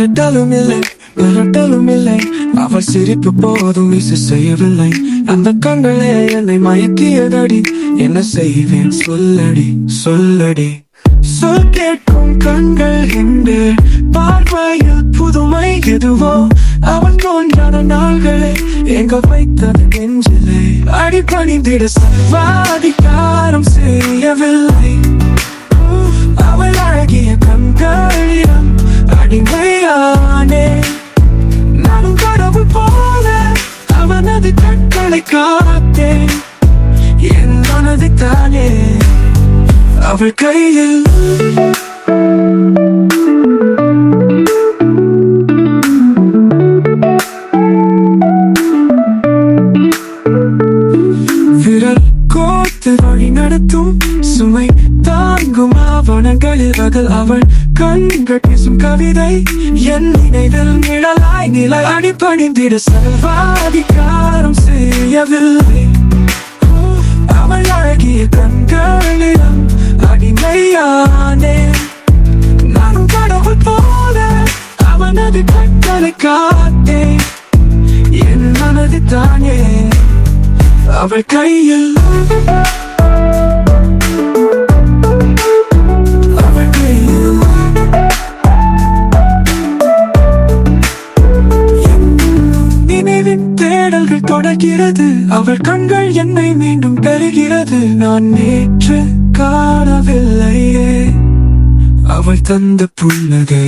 அதட்டலும் இல்லை, மிரட்டலும் இல்லை. அவள் சிரிப்பு போதும் இசை செய்யவில்லை. அந்த கண்களே என்னை மயக்கியதடி. என்ன செய்வேன் சொல்லடி சொல்லடி. சொல் கேட்கும் கண்கள் என்று பார்வையில் புதுமை எதுவோ. அவன் தோன்றான நாள்களை எங்க வைத்தது நெஞ்சிலே. அடிப்பணிந்திட சர்வாதிகாரம் செய்யவில்லை. அவள் அழகிய கண்களிடம் அடிமையானே. நானும் கடவுள் போல அவனது கண்களை காத்தேன். என் மனதை தானே அவள் கையில். விரல் கோர்த்து வழி நடத்தும் சுமை தாங்கும் ஆவணங்களில் பகல் அவள் கண்கள் பேசும் கவிதை. என் நினைவில் நிழலாய் நிலை. அடிப்பணிந்திட சர்வாதிகாரம் செய்யவில்லை. அவள் அழகிய கண்களிடம் அடிமையானே. நானும் கடவுள் போல அவனது கண்களை காத்தேன். என் மனது தானே அவள் கையில். அவள் கையில். நினைவின் தேடல்கள் தொடர்கிறது. அவள் கண்கள் என்னை மீண்டும் பெறுகிறது. நான் நேற்று காணவில்லையே அவள் தந்த புன்னகை.